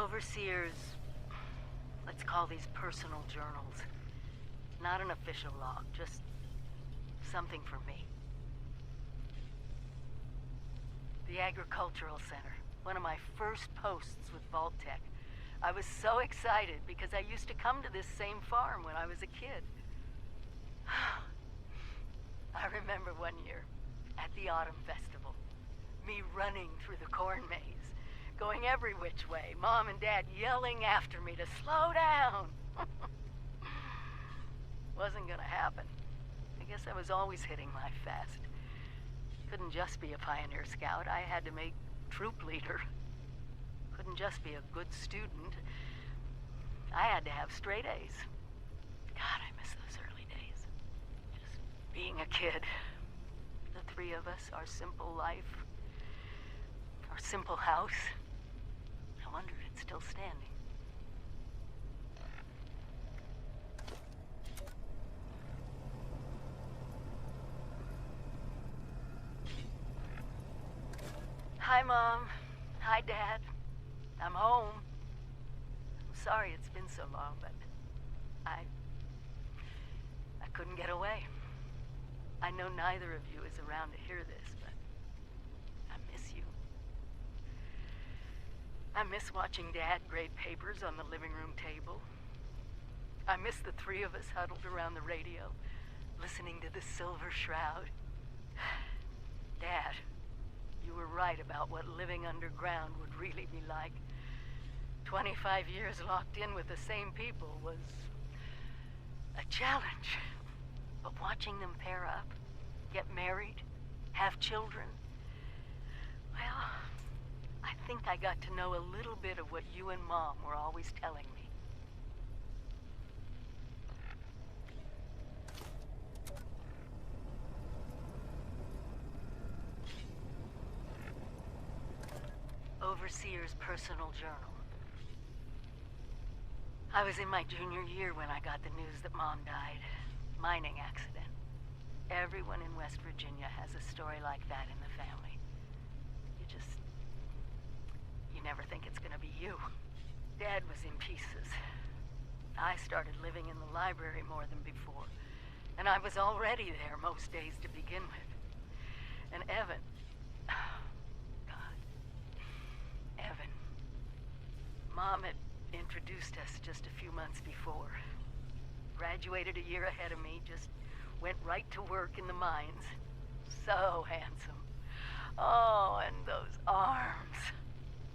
Overseer's, let's call these personal journals. Not an official log, just something for me. The Agricultural Center, one of my first posts with Vault-Tec. I was so excited because I used to come to this same farm when I was a kid. I remember one year at the Autumn Festival, me running through the corn maze, going every which way, Mom and Dad yelling after me to slow down. Wasn't gonna happen. I guess I was always hitting life fast. Couldn't just be a pioneer scout. I had to make troop leader. Couldn't just be a good student. I had to have straight A's. God, I miss those early days. Just being a kid. The three of us, our simple life, our simple house. No wonder it's still standing. Hi, Mom. Hi, Dad. I'm home. I'm sorry it's been so long, but I couldn't get away. I know neither of you is around to hear this, but I miss you. I miss watching Dad grade papers on the living room table. I miss the three of us huddled around the radio, listening to the Silver Shroud. Dad, you were right about what living underground would really be like. 25 years locked in with the same people was a challenge. But watching them pair up, get married, have children, well, I think I got to know a little bit of what you and Mom were always telling me. Overseer's personal journal. I was in my junior year when I got the news that Mom died. Mining accident. Everyone in West Virginia has a story like that in the family. You never think it's gonna be you. Dad was in pieces. I started living in the library more than before, and I was already there most days to begin with. And Evan, Evan. Mom had introduced us just a few months before. Graduated a year ahead of me, just went right to work in the mines. So handsome. Oh, and those arms.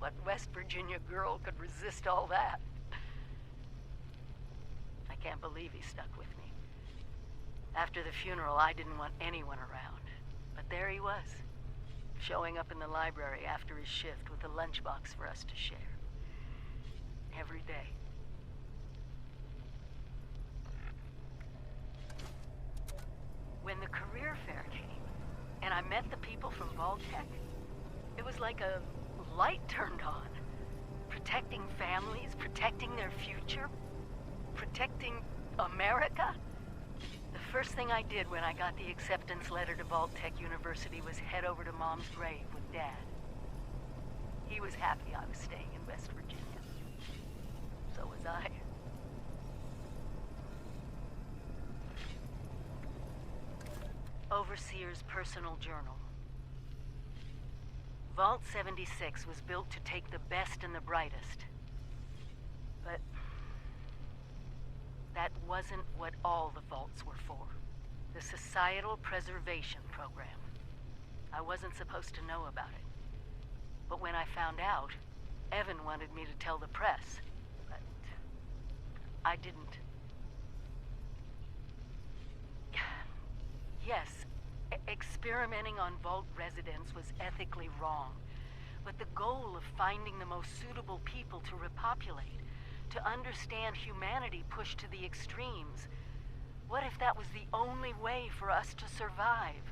What West Virginia girl could resist all that? I can't believe he stuck with me. After the funeral, I didn't want anyone around. But there he was, showing up in the library after his shift with a lunchbox for us to share. Every day. When the career fair came, and I met the people from Vault-Tec, it was like a light turned on. Protecting families, protecting their future, protecting America. The first thing I did when I got the acceptance letter to Vault-Tec University was head over to Mom's grave with Dad. He was happy I was staying in West Virginia. So was I. Overseer's personal journal. Vault 76 was built to take the best and the brightest. But that wasn't what all the vaults were for. The Societal Preservation Program. I wasn't supposed to know about it. But when I found out, Evan wanted me to tell the press. But I didn't. Yes, experimenting on Vault residents was ethically wrong. But the goal of finding the most suitable people to repopulate, to understand humanity pushed to the extremes, what if that was the only way for us to survive?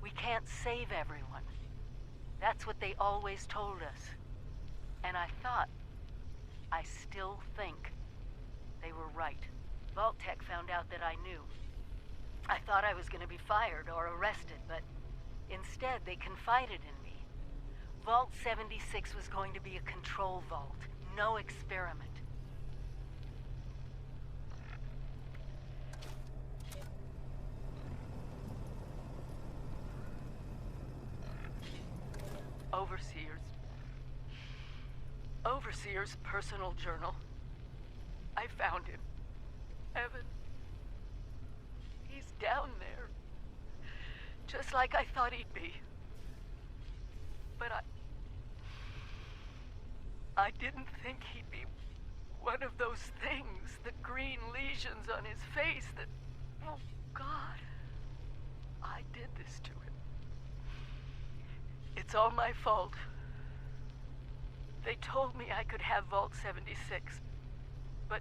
We can't save everyone. That's what they always told us. And I thought, I still think, they were right. Vault-Tec found out that I knew. I thought I was going to be fired or arrested, but instead they confided in me. Vault 76 was going to be a control vault. No experiment. Overseer's personal journal. I found him. Evan. He's down there. Just like I thought he'd be. But I didn't think he'd be one of those things, the green lesions on his face that... Oh, God. I did this to him. It's all my fault. They told me I could have Vault 76, but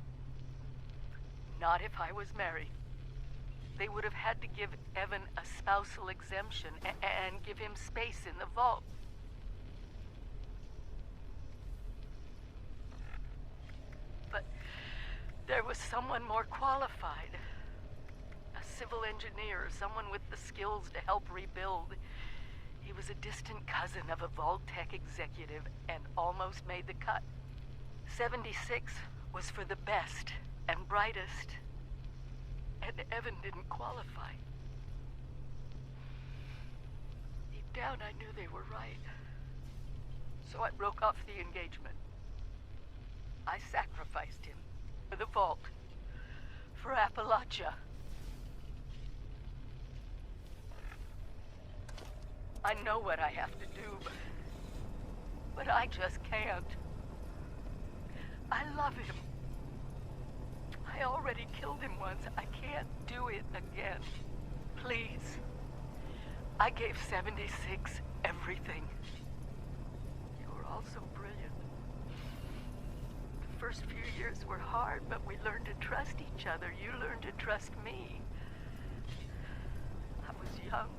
not if I was married. They would have had to give Evan a spousal exemption and give him space in the vault. But there was someone more qualified. A civil engineer, someone with the skills to help rebuild. He was a distant cousin of a Vault-Tec executive and almost made the cut. 76 was for the best and brightest, and Evan didn't qualify. Deep down, I knew they were right. So I broke off the engagement. I sacrificed him for the Vault, for Appalachia. I know what I have to do, but I just can't. I love him. I already killed him once. I can't do it again. Please. I gave 76 everything. You were all so brilliant. The first few years were hard, but we learned to trust each other. You learned to trust me. I was young.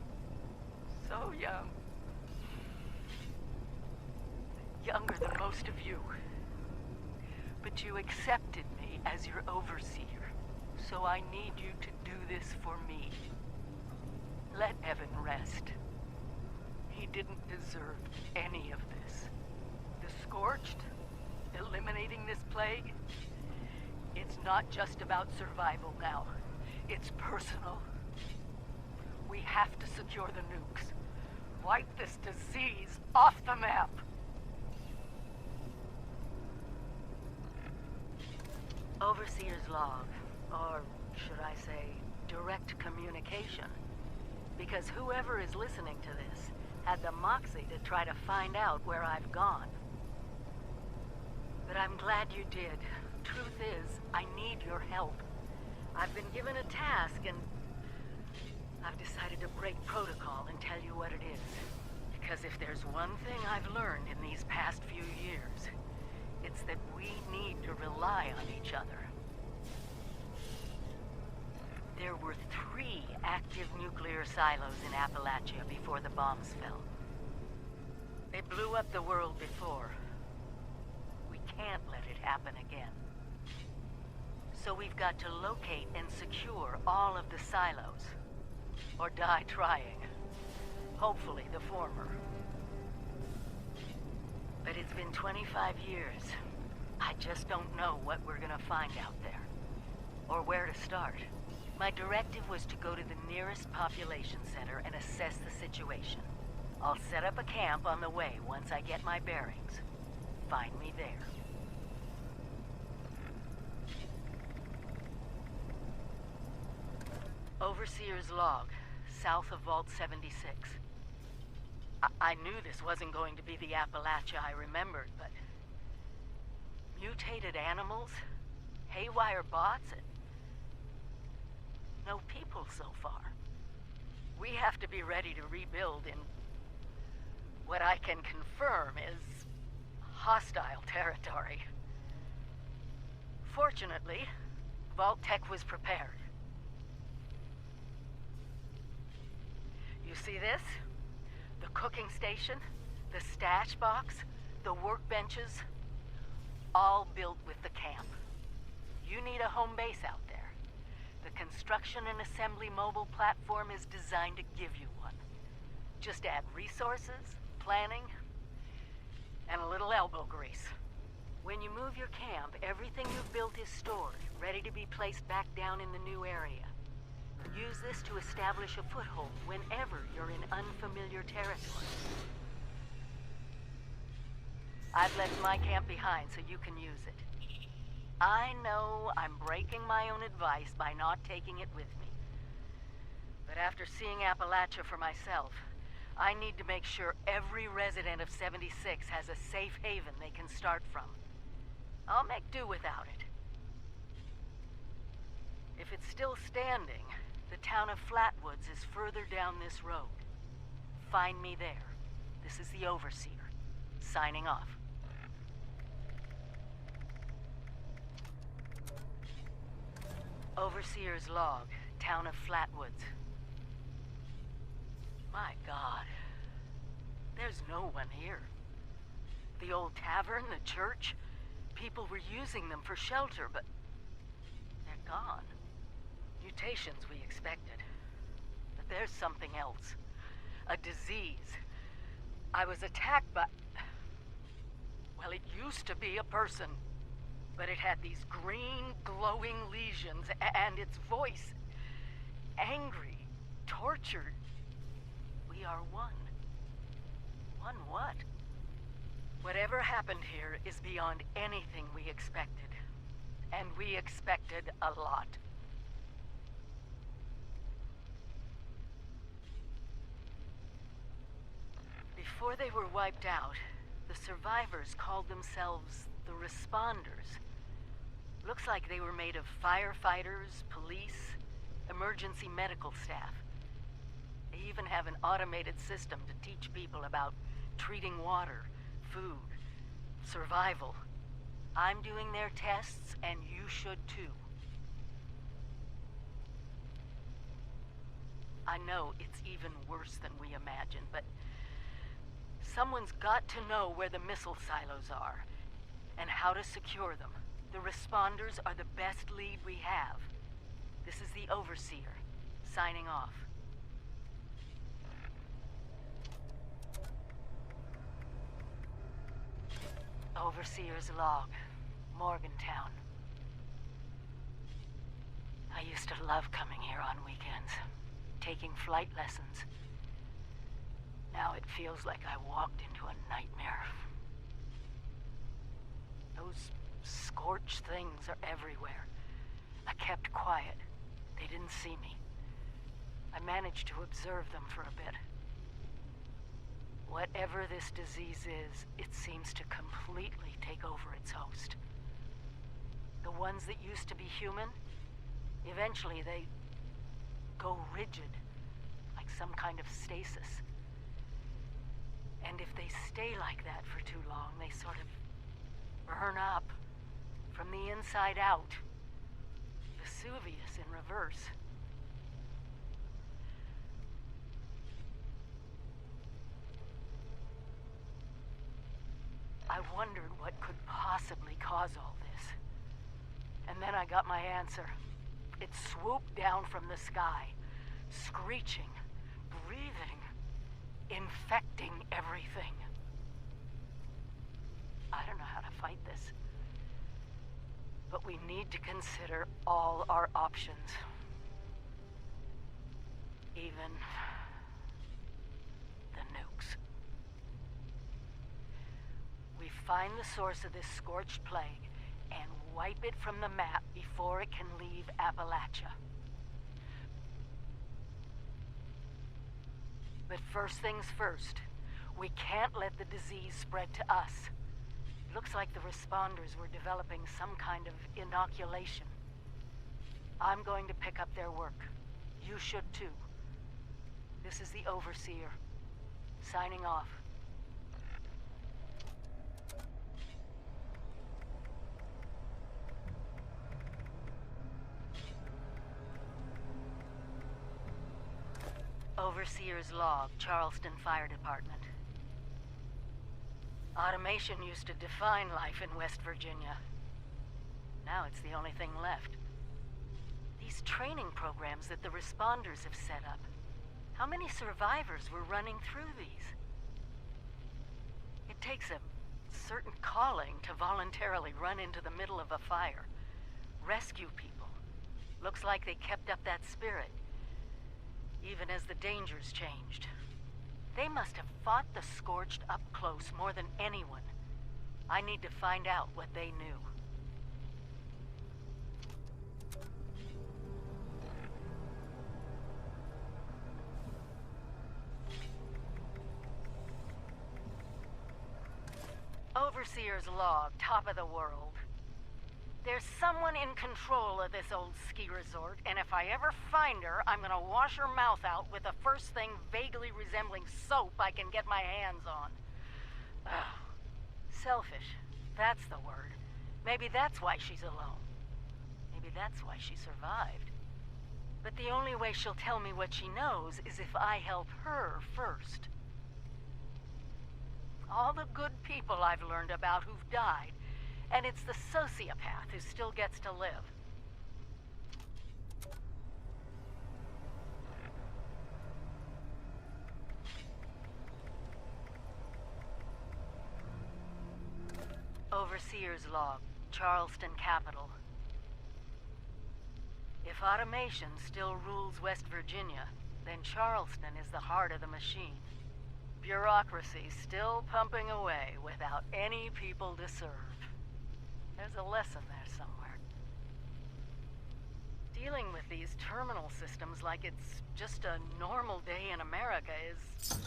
So young. Younger than most of you. But you accepted me as your overseer. So I need you to do this for me. Let Evan rest. He didn't deserve any of this. The Scorched, eliminating this plague, it's not just about survival now. It's personal. We have to secure the nukes. Wipe this disease off the map. Overseer's log, or should I say, direct communication. Because whoever is listening to this had the moxie to try to find out where I've gone. But I'm glad you did. Truth is, I need your help. I've been given a task and I've decided to break protocol and tell you what it is. Because if there's one thing I've learned in these past few years, it's that we need to rely on each other. There were 3 active nuclear silos in Appalachia before the bombs fell. They blew up the world before. We can't let it happen again. So we've got to locate and secure all of the silos. Or die trying. Hopefully the former. But it's been 25 years. I just don't know what we're gonna find out there. Or where to start. My directive was to go to the nearest population center and assess the situation. I'll set up a camp on the way once I get my bearings. Find me there. Overseer's log, south of Vault 76. I knew this wasn't going to be the Appalachia I remembered, but... mutated animals? Haywire bots? And no people so far. We have to be ready to rebuild in what I can confirm is hostile territory. Fortunately, Vault-Tec was prepared. You see this? The cooking station, the stash box, the workbenches, all built with the camp. You need a home base out there. The construction and assembly mobile platform is designed to give you one. Just add resources, planning, and a little elbow grease. When you move your camp, everything you've built is stored, ready to be placed back down in the new area. Use this to establish a foothold whenever you're in unfamiliar territory. I've left my camp behind so you can use it. I know I'm breaking my own advice by not taking it with me. But after seeing Appalachia for myself, I need to make sure every resident of 76 has a safe haven they can start from. I'll make do without it. If it's still standing, the town of Flatwoods is further down this road. Find me there. This is the Overseer, signing off. Overseer's log, town of Flatwoods. My God. There's no one here. The old tavern, the church, people were using them for shelter, but they're gone. Mutations we expected. But there's something else. A disease. I was attacked by... Well, it used to be a person. But it had these green, glowing lesions, and its voice... angry, tortured. We are one. One what? Whatever happened here is beyond anything we expected. And we expected a lot. Before they were wiped out, the survivors called themselves the Responders. Looks like they were made of firefighters, police, emergency medical staff. They even have an automated system to teach people about treating water, food, survival. I'm doing their tests, and you should too. I know it's even worse than we imagined, but someone's got to know where the missile silos are, and how to secure them. The Responders are the best lead we have. This is the Overseer, signing off. Overseer's log, Morgantown. I used to love coming here on weekends, taking flight lessons. Now it feels like I walked into a nightmare. Those scorched things are everywhere. I kept quiet. They didn't see me. I managed to observe them for a bit. Whatever this disease is, it seems to completely take over its host. The ones that used to be human, eventually they go rigid, like some kind of stasis. And if they stay like that for too long, they sort of burn up from the inside out. Vesuvius in reverse. I wondered what could possibly cause all this. And then I got my answer. It swooped down from the sky, screeching, breathing, infecting everything. I don't know how to fight this. But we need to consider all our options. Even the nukes. We find the source of this scorched plague and wipe it from the map before it can leave Appalachia. But first things first, we can't let the disease spread to us. Looks like the Responders were developing some kind of inoculation. I'm going to pick up their work. You should too. This is the Overseer, signing off. Overseer's log, Charleston Fire Department. Automation used to define life in West Virginia. Now it's the only thing left. These training programs that the Responders have set up. How many survivors were running through these? It takes a certain calling to voluntarily run into the middle of a fire. Rescue people. Looks like they kept up that spirit, even as the dangers changed. They must have fought the Scorched up close more than anyone. I need to find out what they knew. Overseer's log, top of the world. There's someone in control of this old ski resort, and if I ever find her, I'm gonna wash her mouth out with the first thing vaguely resembling soap I can get my hands on. Ugh. Selfish. That's the word. Maybe that's why she's alone. Maybe that's why she survived. But the only way she'll tell me what she knows is if I help her first. All the good people I've learned about who've died, and it's the sociopath who still gets to live. Overseer's log, Charleston Capital. If automation still rules West Virginia, then Charleston is the heart of the machine. Bureaucracy still pumping away without any people to serve. There's a lesson there somewhere. Dealing with these terminal systems like it's just a normal day in America is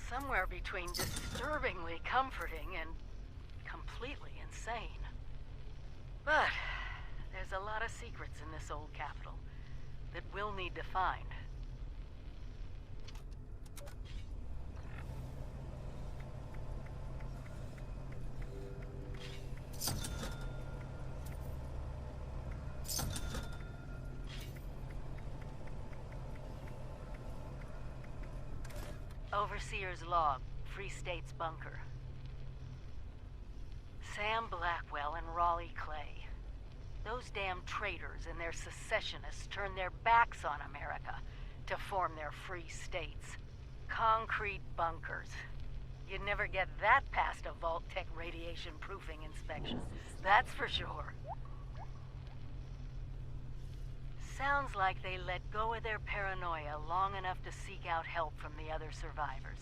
somewhere between disturbingly comforting and completely insane. But there's a lot of secrets in this old capital that we'll need to find. Overseer's log, Free State's bunker. Sam Blackwell and Raleigh Clay. Those damn traitors and their secessionists turned their backs on America to form their free states. Concrete bunkers. You'd never get that past a Vault-Tec radiation proofing inspection, that's for sure. Sounds like they let go of their paranoia long enough to seek out help from the other survivors.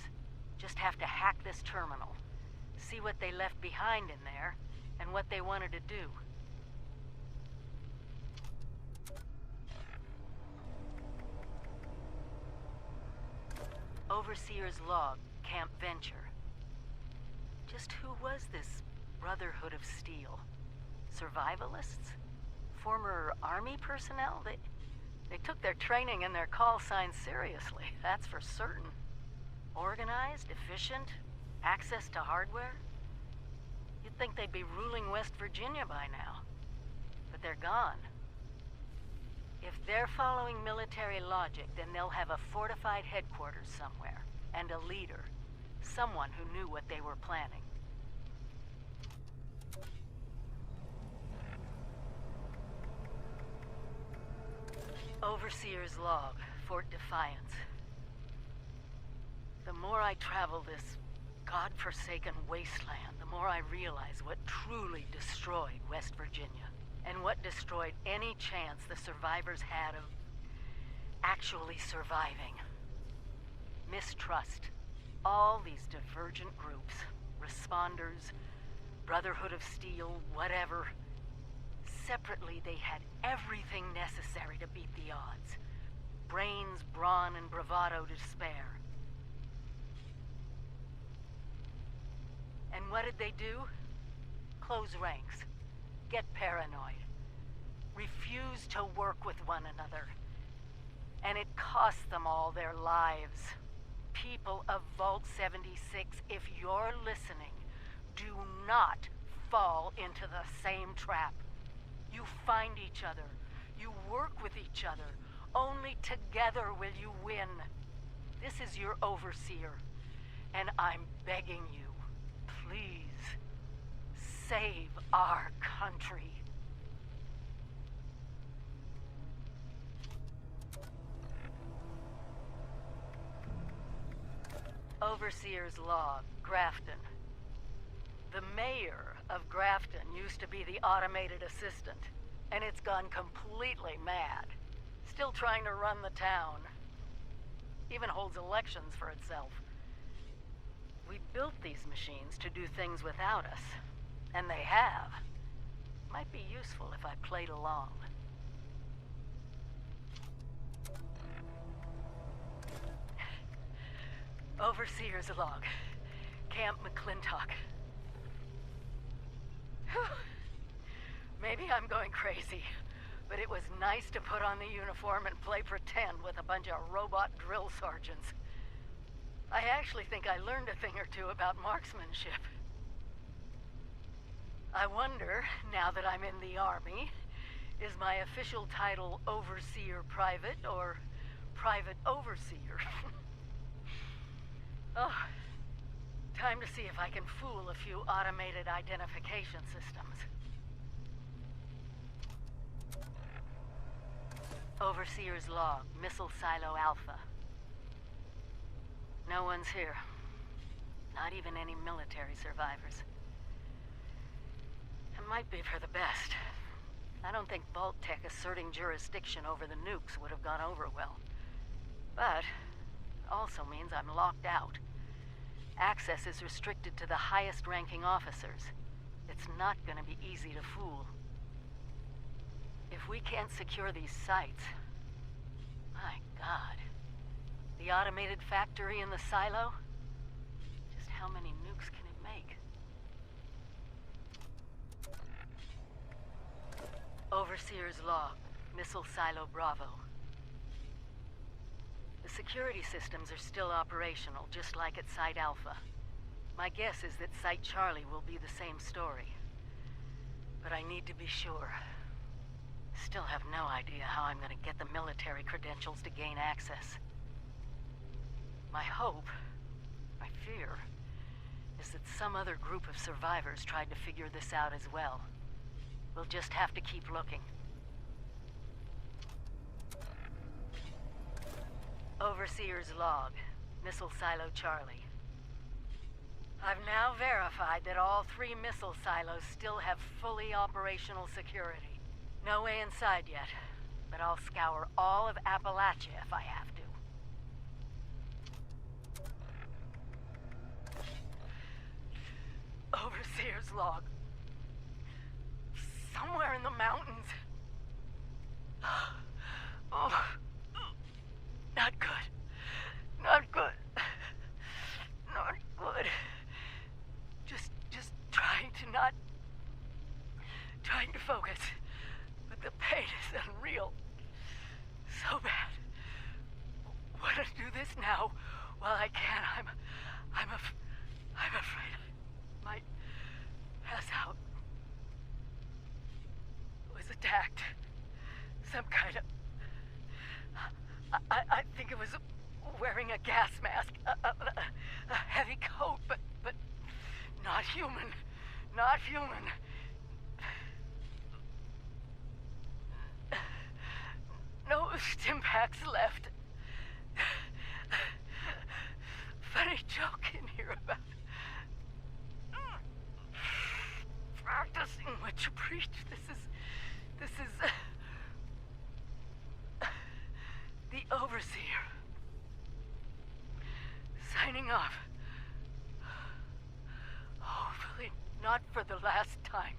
Just have to hack this terminal, see what they left behind in there, and what they wanted to do. Overseer's log, Camp Venture. Just who was this Brotherhood of Steel? Survivalists? Former army personnel? They took their training and their call signs seriously, that's for certain. Organized, efficient, access to hardware? You'd think they'd be ruling West Virginia by now. But they're gone. If they're following military logic, then they'll have a fortified headquarters somewhere, and a leader. Someone who knew what they were planning. Overseer's log, Fort Defiance. The more I travel this godforsaken wasteland, the more I realize what truly destroyed West Virginia. And what destroyed any chance the survivors had of actually surviving. Mistrust. All these divergent groups, responders, Brotherhood of Steel, whatever. Separately, they had everything necessary to beat the odds. Brains, brawn, and bravado to spare. And what did they do? Close ranks. Get paranoid. Refuse to work with one another. And it cost them all their lives. People of Vault 76, if you're listening, do not fall into the same trap. You find each other. You work with each other. Only together will you win. This is your overseer. And I'm begging you, please, save our country. Overseer's log, Grafton. mayor of Grafton used to be the automated assistant, and it's gone completely mad. Still trying to run the town. Even holds elections for itself. We built these machines to do things without us, and they have. Might be useful if I played along. Overseer's log. Camp McClintock. Maybe I'm going crazy, but it was nice to put on the uniform and play pretend with a bunch of robot drill sergeants. I actually think I learned a thing or two about marksmanship. I wonder, now that I'm in the Army, is my official title Overseer Private or Private Overseer? Oh, time to see if I can fool a few automated identification systems. Overseer's log, Missile Silo Alpha. No one's here. Not even any military survivors. It might be for the best. I don't think Vault-Tec asserting jurisdiction over the nukes would have gone over well. But it also means I'm locked out. Access is restricted to the highest-ranking officers. It's not gonna be easy to fool. If we can't secure these sites... My God. The automated factory in the silo? Just how many nukes can it make? Overseer's log, Missile Silo Bravo. The security systems are still operational, just like at Site Alpha. My guess is that Site Charlie will be the same story. But I need to be sure. Still have no idea how I'm gonna get the military credentials to gain access. My hope, my fear, is that some other group of survivors tried to figure this out as well. We'll just have to keep looking. Overseer's log, Missile Silo Charlie. I've now verified that all 3 missile silos still have fully operational security. No way inside yet, but I'll scour all of Appalachia if I have to. Overseer's log. Somewhere in the mountains. Oh, not good. Not good. Not good. Just trying to focus. But the pain is unreal. So bad. Wanna do this now while I can. I'm afraid I might pass out. Was attacked. Some kind of... I think it was wearing a gas mask. A heavy coat, but not human. Not human. No stimpaks left. Funny joke in here about practicing what you preach. This is the Overseer. Signing off. Hopefully not for the last time.